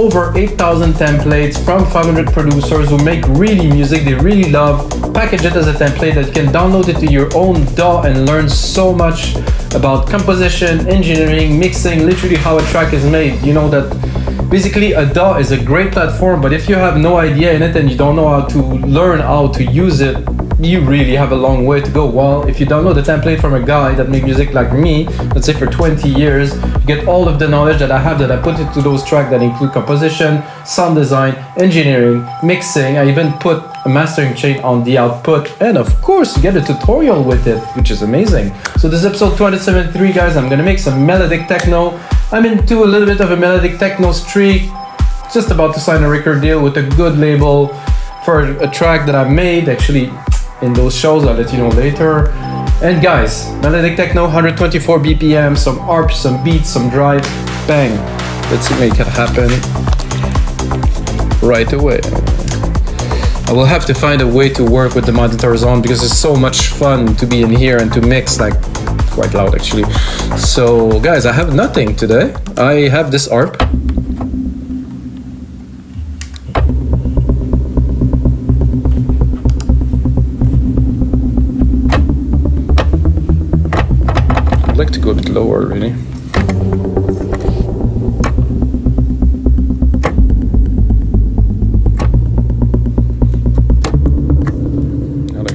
over 8,000 templates from 500 producers who make really music they really love, package it as a template that you can download it to your own DAW and learn so much about composition, engineering, mixing, literally how a track is made. You know that basically a DAW is a great platform, but if you have no idea in it and you don't know how to learn how to use it, you really have a long way to go. Well, if you download a template from a guy that makes music like me, let's say for 20 years, you get all of the knowledge that I have that I put into those tracks that include composition, sound design, engineering, mixing. I even put a mastering chain on the output, and of course you get a tutorial with it, which is amazing. So this is episode 273, guys. I'm gonna make some melodic techno. I'm into a little bit of a melodic techno streak, just about to sign a record deal with a good label for a track that I made actually in those shows. I'll let you know later. And guys, melodic techno, 124 BPM, some arps, some beats, some drive, bang. Let's make it happen right away. I will have to find a way to work with the monitors on because it's so much fun to be in here and to mix, like quite loud actually. So guys, I have nothing today. I have this arp. I'd like to go a bit lower really.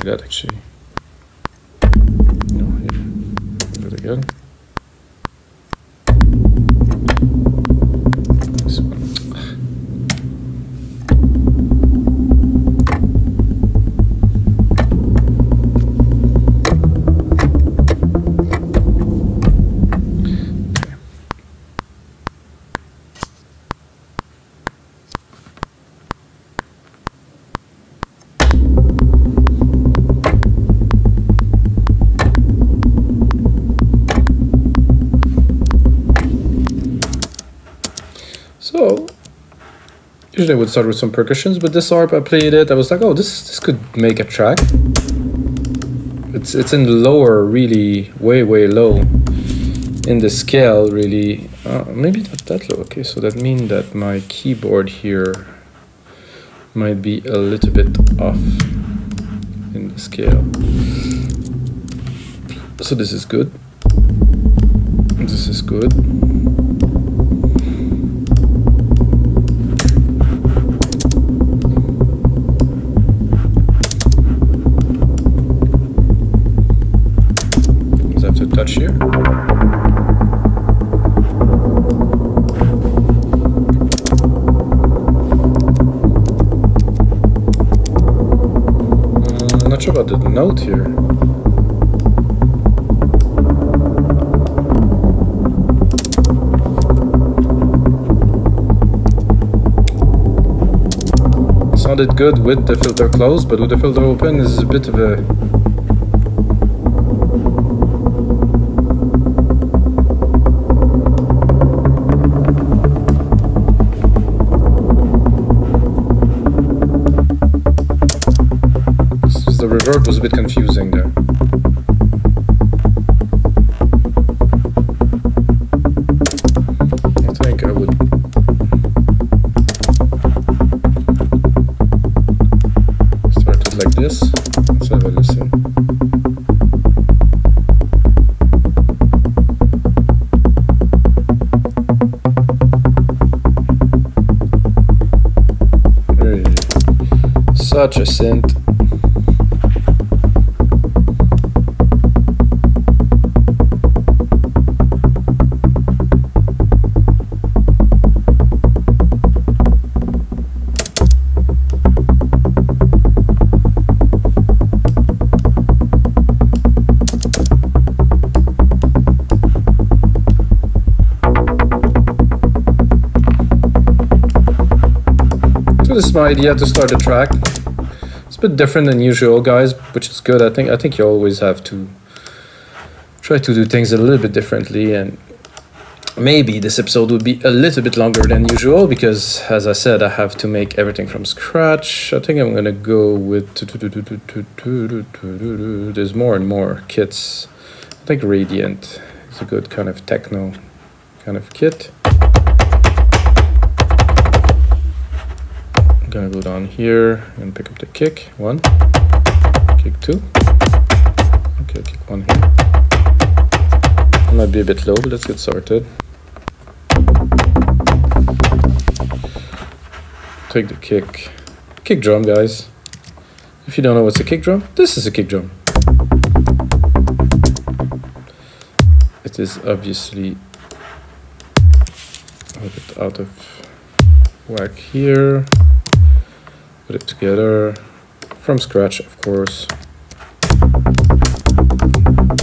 That actually. No, here. Do it again. This one. So, usually I would start with some percussions, but this arp, I played it, I was like, oh, this could make a track. It's in the lower, really, way low, in the scale, really. Maybe not that low, okay, so that means that my keyboard here might be a little bit off in the scale. So this is good. This is good. Touch here. I'm not sure about the note here. It sounded good with the filter closed, but with the filter open is a bit of a the reverb was a bit confusing there. I think I would start it like this. Let's have a listen. Really, such a synth. This is my idea to start a track. It's a bit different than usual, guys, which is good. I think you always have to try to do things a little bit differently, and maybe this episode would be a little bit longer than usual because, as I said, I have to make everything from scratch. I think I'm gonna go with there's more and more kits. I think Radiant is a good kind of techno kind of kit. gonna go down here and pick up the kick. 1, kick 2. Okay, kick 1 here. It might be a bit low, but let's get started. Take the kick drum, guys. If you don't know what's a kick drum, this is a kick drum. It is obviously a bit out of whack here. Put it together from scratch, of course.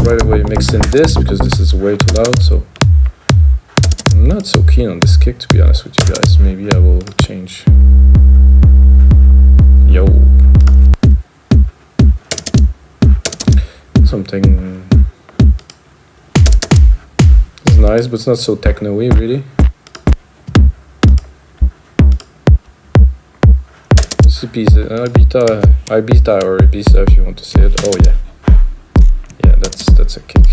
Right away mix in this because this is way too loud, so I'm not so keen on this kick, to be honest with you guys. Maybe I will change. Yo. Something is nice, but it's not so techno-y, really. This is Ibiza or Ibiza if you want to say it. Oh yeah. Yeah, that's a kick.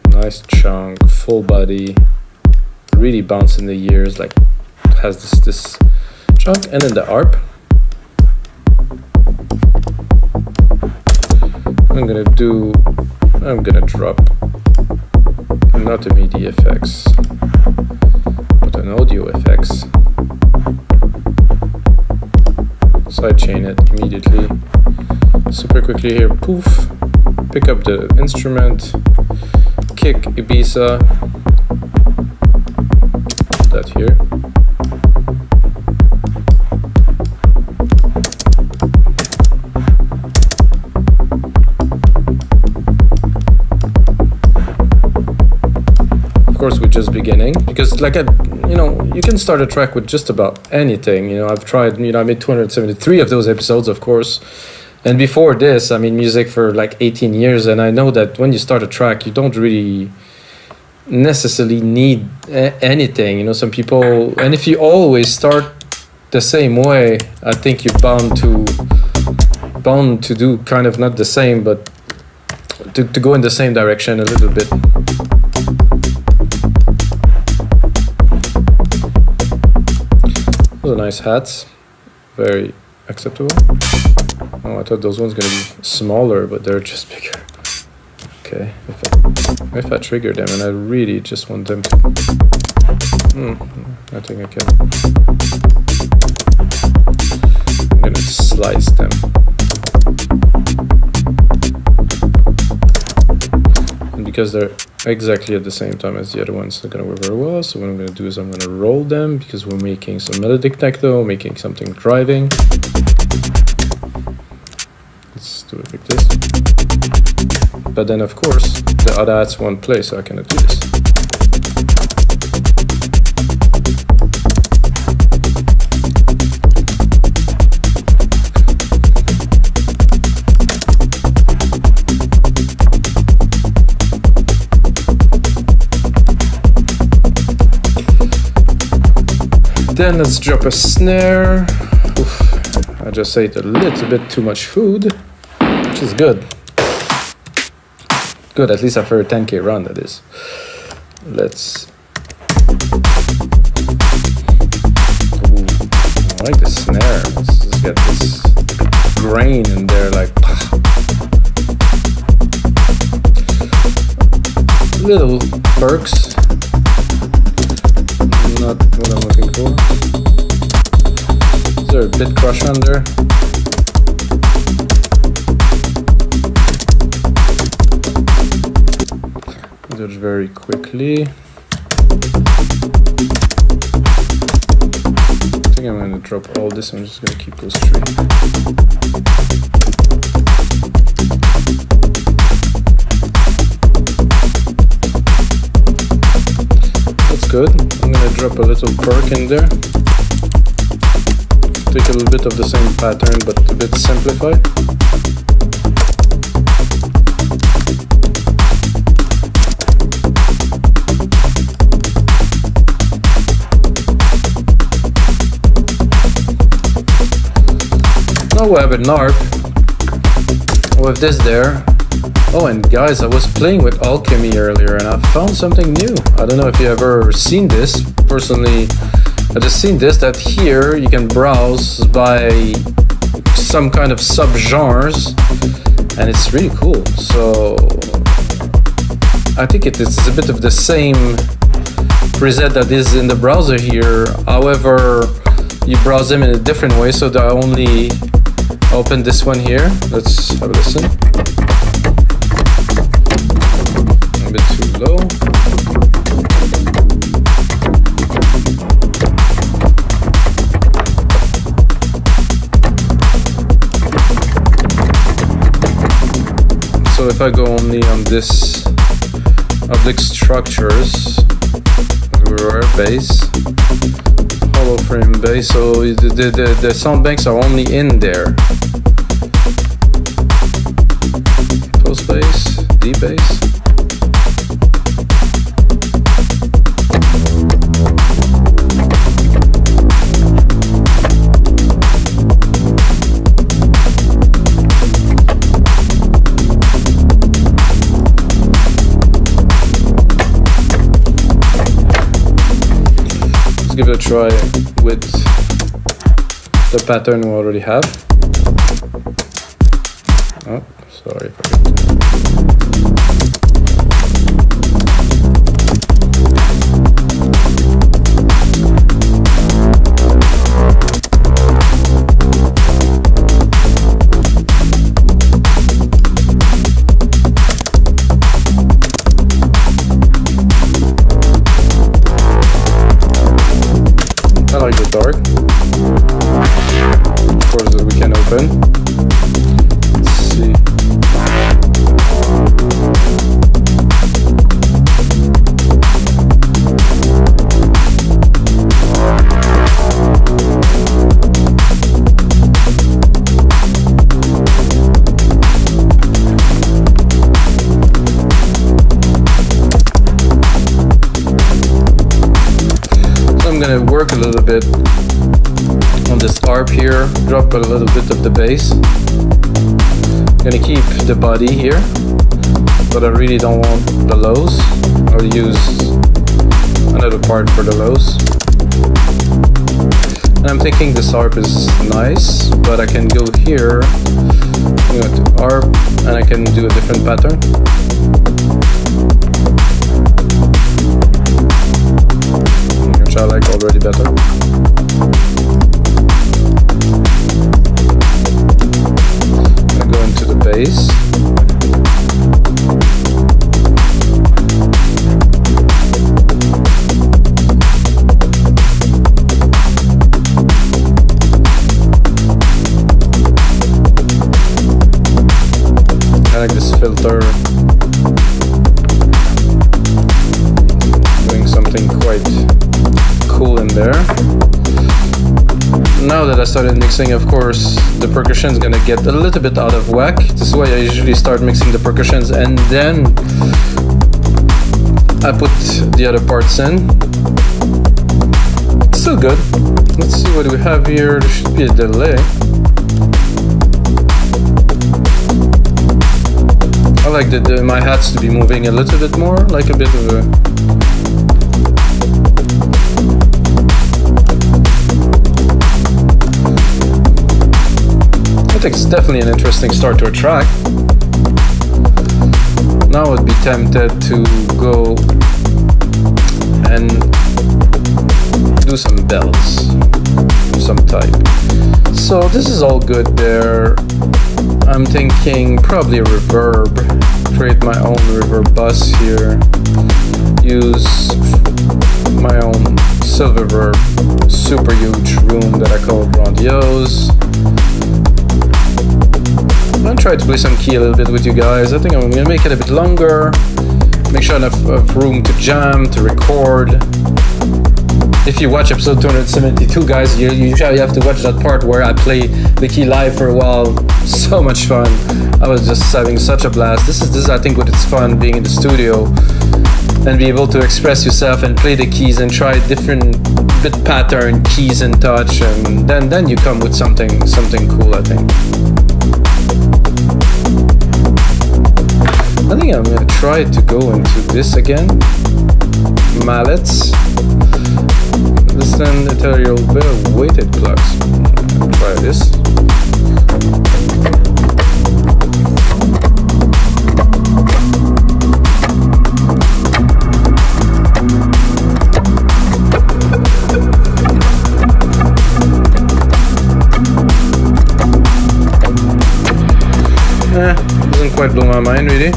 Nice chunk, full body, really bounce in the ears, like has this chunk, and then the arp. I'm gonna drop not a MIDI effects, but an audio effects. Sidechain it immediately, super quickly here, poof, pick up the instrument, kick Ibiza, that here. Of course, we're just beginning, because like you can start a track with just about anything. I've tried, I made 273 of those episodes, of course. And before this, I made music for like 18 years, and I know that when you start a track, you don't really necessarily need anything. Some people, and if you always start the same way, I think you're bound to do kind of not the same, but to go in the same direction a little bit. Those are nice hats, very acceptable. Oh, I thought those ones gonna be smaller, but they're just bigger. Okay, if I trigger them and I really just want them to... I think I can. I'm gonna slice them. And because they're exactly at the same time as the other ones, they're gonna work very well. So what I'm gonna do is I'm gonna roll them, because we're making some melodic techno, making something driving. Let's do it like this. But then of course the other hats won't play, so I cannot do this. Then let's drop a snare. Oof, I just ate a little bit too much food, which is good. Good, at least after a 10K run, that is. Let's... Ooh, I like the snare. Let's just get this grain in there, like... Little perks. Not what I'm looking for. Is there a bit crush on there? Do it very quickly. I think I'm going to drop all this. I'm just going to keep those three. That's good. I'm going to drop a little perk in there. Take a little bit of the same pattern, but a bit simplified. Now we have an ARP with this there. Oh, and guys, I was playing with Alchemy earlier and I found something new. I don't know if you ever seen this. Personally, I just seen this, that here you can browse by some kind of subgenres, and it's really cool. So I think it is a bit of the same preset that is in the browser here. However, you browse them in a different way. So I only open this one here. Let's have a listen. A bit too low. So if I go only on this oblique structures, reverb bass, hollow frame bass, so the sound banks are only in there. Post bass, D bass. Give it a try with the pattern we already have. Oh, sorry. I like the dark. Of course, we can open. Let's see. I'm gonna work a little bit on this arp here, drop a little bit of the bass. I'm gonna keep the body here, but I really don't want the lows. I'll use another part for the lows. And I'm thinking this arp is nice, but I can go here, go to arp, and I can do a different pattern. Which I like already better. I go into the bass. I like this filter. Doing something quite cool in there. Now that I started mixing, of course, the percussion is gonna get a little bit out of whack. This is why I usually start mixing the percussions and then I put the other parts in. Still good. Let's see what we have here. There should be a delay. I like my hats to be moving a little bit more, like a bit of a I think it's definitely an interesting start to a track. Now I would be tempted to go and do some bells of some type. So this is all good there. I'm thinking probably a reverb. Create my own reverb bus here. Use my own Silververb super huge room that I call Grandiose. I'm gonna try to play some key a little bit with you guys. I think I'm gonna make it a bit longer. Make sure enough of room to jam, to record. If you watch episode 272, guys, you usually have to watch that part where I play the key live for a while. So much fun. I was just having such a blast. This is I think what it's fun being in the studio and be able to express yourself and play the keys and try different bit pattern keys and touch, and then you come with something cool, I think. I think I'm gonna try to go into this again. Mallets. Listen ethereal weighted plugs. Try this. Doesn't quite blow my mind really.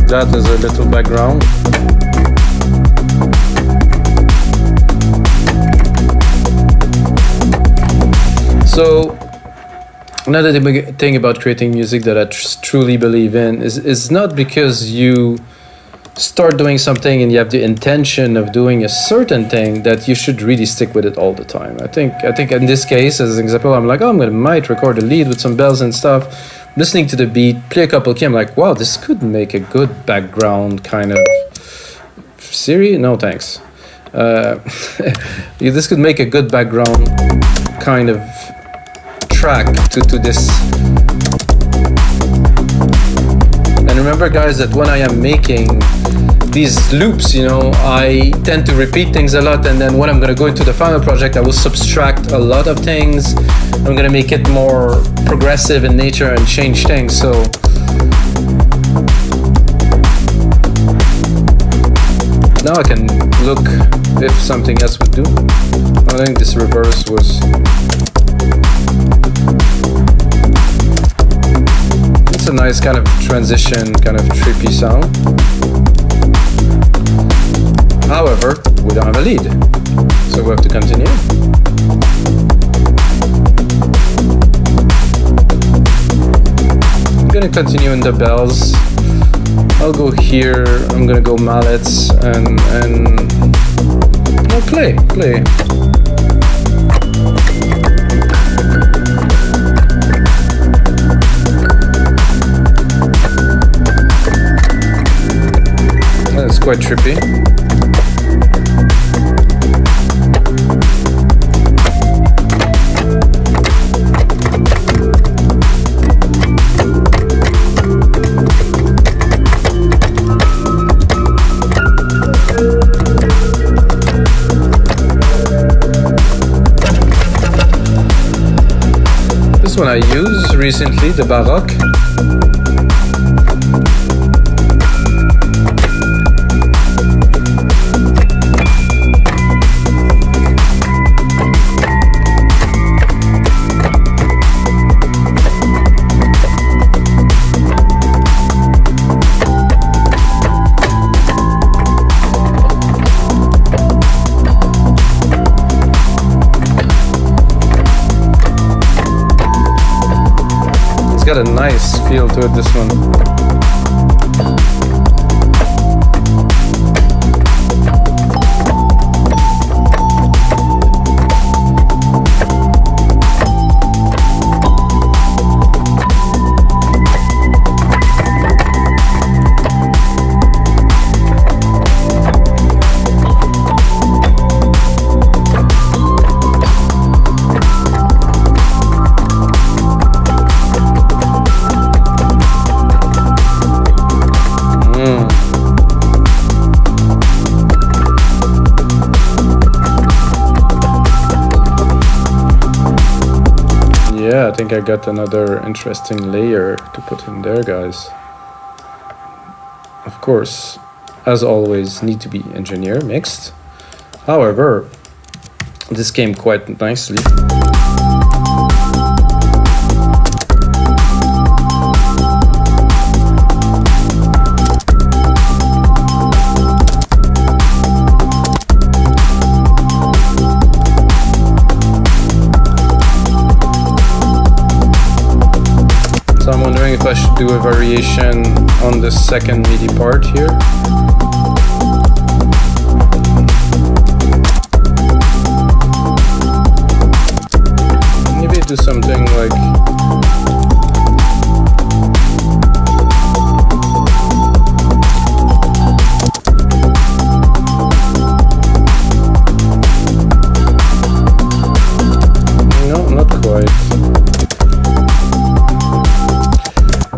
That is a little background. So another thing about creating music that I truly believe in is not because you start doing something and you have the intention of doing a certain thing that you should really stick with it all the time. I think in this case, as an example, I'm like, oh, might record a lead with some bells and stuff, listening to the beat, play a couple key, I'm like, wow, this could make a good background kind of Siri? No, thanks. This could make a good background kind of track to this. And remember, guys, that when I am making these loops, I tend to repeat things a lot, and then when I'm going to go into the final project, I will subtract a lot of things. I'm going to make it more progressive in nature and change things. So now I can look if something else would do. I think this reverse was... It's a nice kind of transition, kind of trippy sound. However, we don't have a lead, so we have to continue. I'm gonna continue in the bells. I'll go here, I'm gonna go mallets and no, play. That's quite trippy. This one I used recently, the Baroque. Got a nice feel to it, this one. Yeah, I think I got another interesting layer to put in there, guys. Of course, as always, need to be engineer mixed. However, this came quite nicely. So I'm wondering if I should do a variation on the second MIDI part here. Maybe do something like...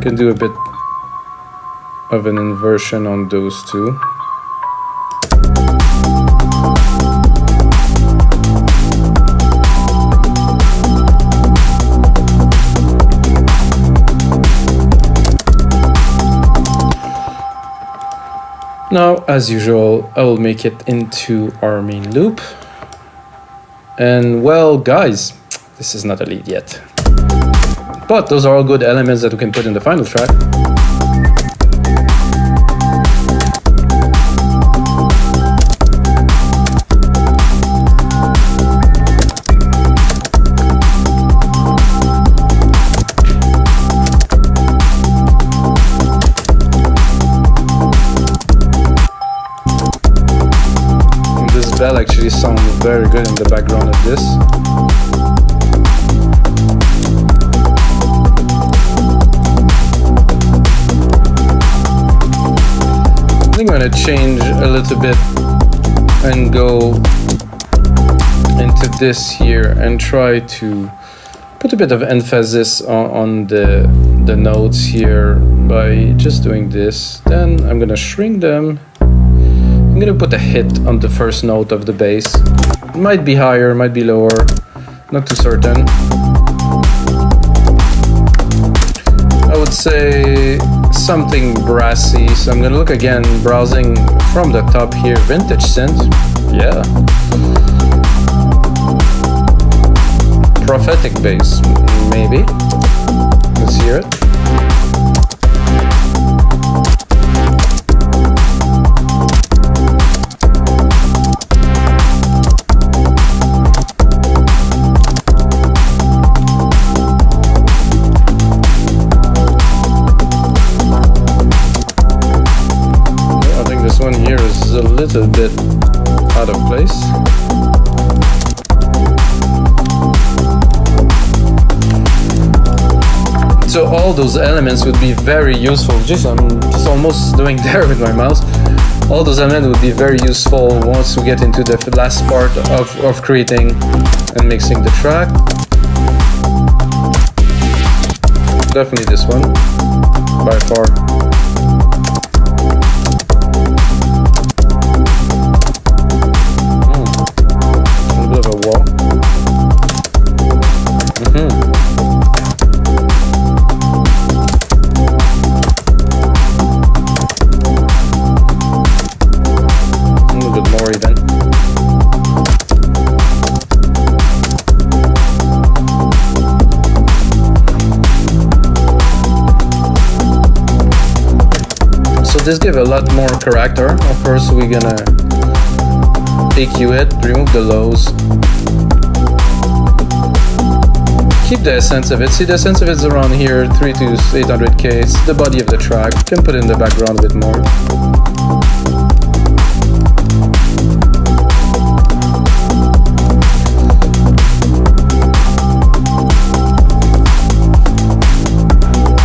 Can do a bit of an inversion on those two. Now, as usual, I will make it into our main loop. And well, guys, this is not a lead yet. But those are all good elements that we can put in the final track. Bell actually sounds very good in the background of this. I think I'm gonna change a little bit and go into this here and try to put a bit of emphasis on the notes here by just doing this. Then I'm gonna shrink them. I'm gonna put a hit on the first note of the bass. It might be higher, might be lower, not too certain. I would say something brassy, so I'm gonna look again, browsing from the top here, vintage synth, yeah. Prophetic bass, maybe. Let's hear it. A little bit out of place. So all those elements would be very useful. I'm just almost doing there with my mouse. All those elements would be very useful once we get into the last part of creating and mixing the track. Definitely this one, by far. This gives a lot more character. Of course, we're gonna EQ it, remove the lows, keep the essence of it. See, the essence of it's around here, 3 to 800k. It's the body of the track. You can put it in the background a bit more.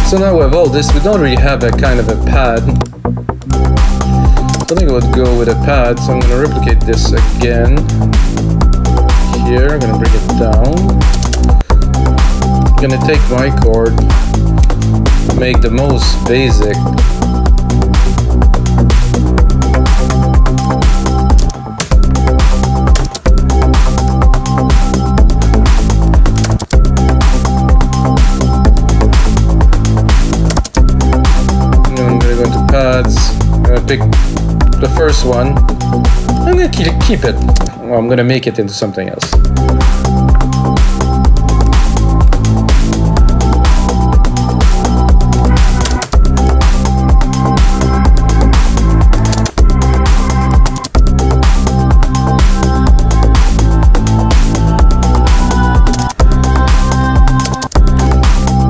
So now with all this, we don't really have a kind of a pad. I think I would go with a pad, so I'm going to replicate this again. Here, I'm going to bring it down. I'm going to take my chord, make the most basic. And then I'm going to go into pads. I'm going to pick the first one. I'm gonna keep it. Well, I'm gonna make it into something else.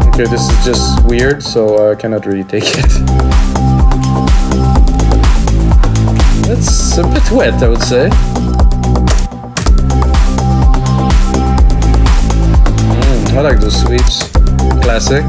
Okay, this is just weird, so I cannot really take it. It's a bit wet, I would say. I like those sweeps. Classic.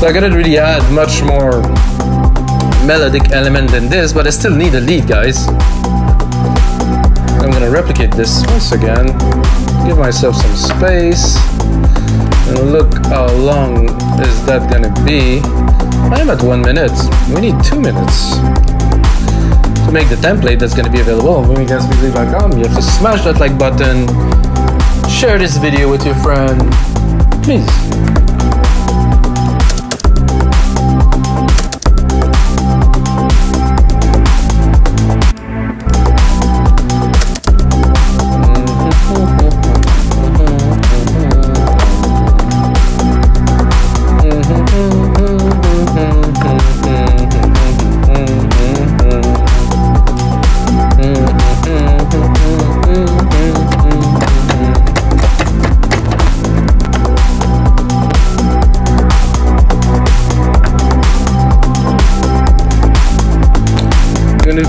So I couldn't really add much more melodic element than this, but I still need a lead, guys. I'm gonna replicate this once again, give myself some space, and look how long is that gonna be. I'm at 1 minute. We need 2 minutes to make the template that's gonna be available on VMixMusic.com. You have to smash that like button, share this video with your friend, please.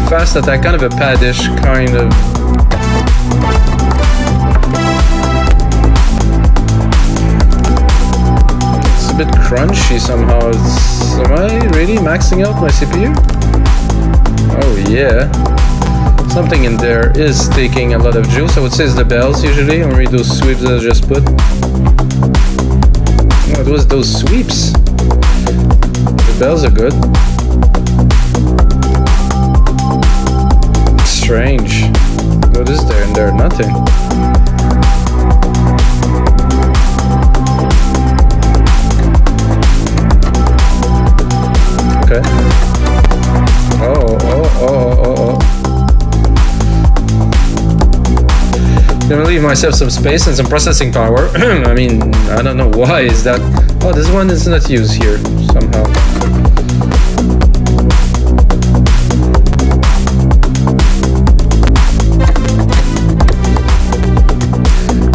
Fast attack, kind of a padish kind of. It's a bit crunchy somehow. Am I really maxing out my CPU? Oh yeah. Something in there is taking a lot of juice. I would say it's the bells usually, or maybe those sweeps that I just put. Oh, it was those sweeps. The bells are good. Strange. What is there in there? Nothing. Okay. Oh. Gonna leave myself some space and some processing power. I mean, I don't know why is that. Oh, this one is not used here somehow.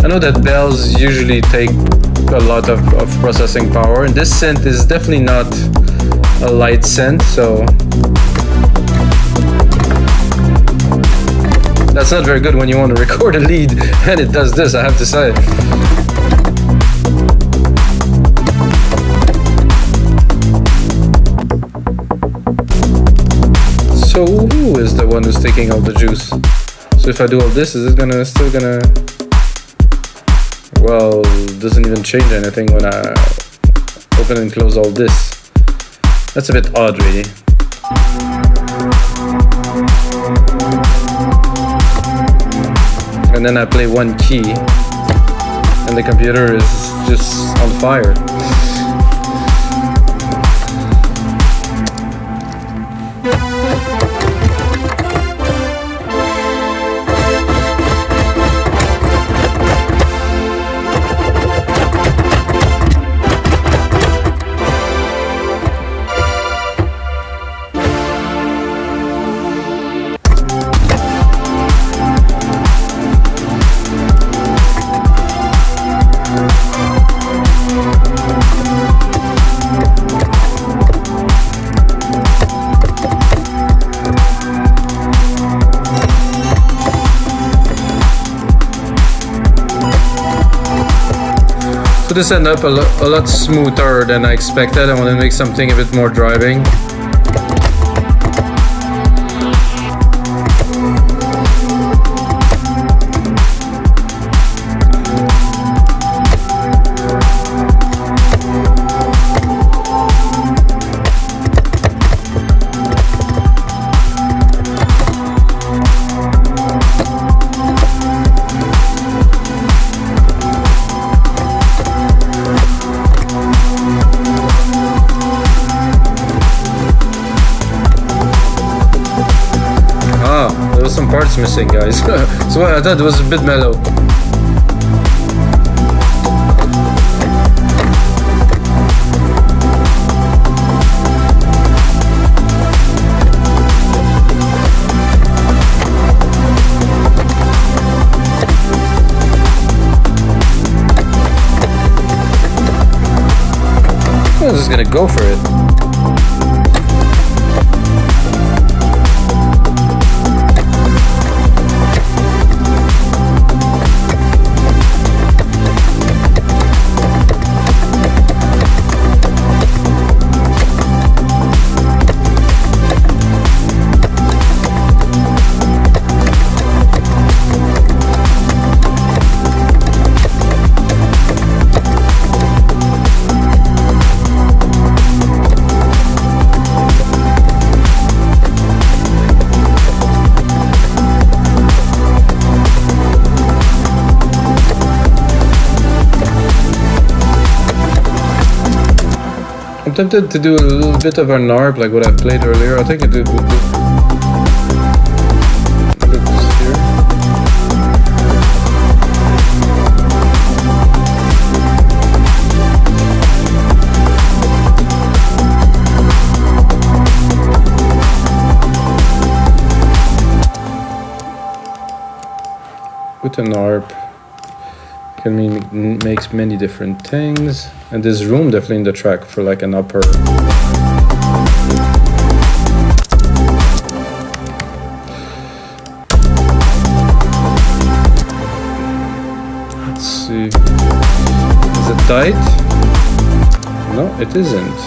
I know that bells usually take a lot of processing power, and this synth is definitely not a light synth, so that's not very good when you want to record a lead and it does this, I have to say. So who is the one who's taking all the juice? So if I do all this, is it still gonna... Well, doesn't even change anything when I open and close all this. That's a bit odd, really. And then I play one key, and the computer is just on fire. So this ended up a lot smoother than I expected. I want to make something a bit more driving. Some parts missing, guys. So I thought it was a bit mellow. I'm just gonna go for it. tempted to do a little bit of an ARP like what I played earlier. I think it did with this here. With an ARP, can mean makes many different things, and there's room definitely in the track for like an upper. Let's see. Is it tight? No, it isn't.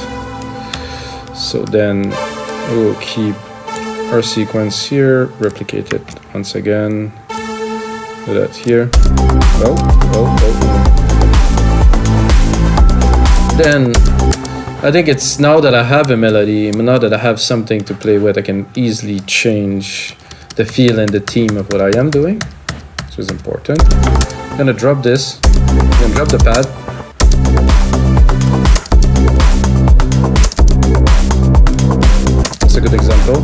So then we'll keep our sequence here, replicate it once again. Do that here. Oh. Then I think it's now that I have a melody, now that I have something to play with, I can easily change the feel and the theme of what I am doing, which is important. I'm gonna drop this, then drop the pad. That's a good example.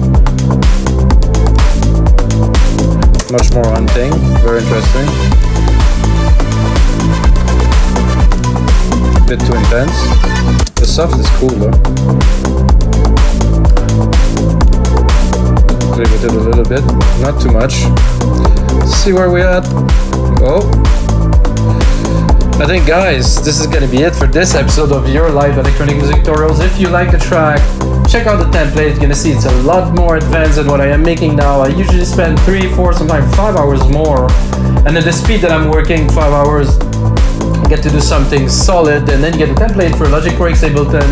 Much more hunting, very interesting. Bit too intense. The soft is cool though. Play with it a little bit, not too much. Let's see where we're at. Oh. I think, guys, this is gonna be it for this episode of your live electronic music tutorials. If you like the track, check out the template. You're gonna see it's a lot more advanced than what I am making now. I usually spend 3, 4, sometimes 5 hours more. And at the speed that I'm working, 5 hours, I get to do something solid. And then you get the template for Logic Pro X Ableton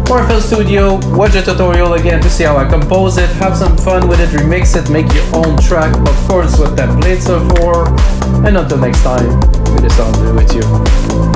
or FL Studio. Watch the tutorial again to see how I compose it. Have some fun with it, remix it, make your own track. Of course, what templates are for. And until next time, it is all good with you.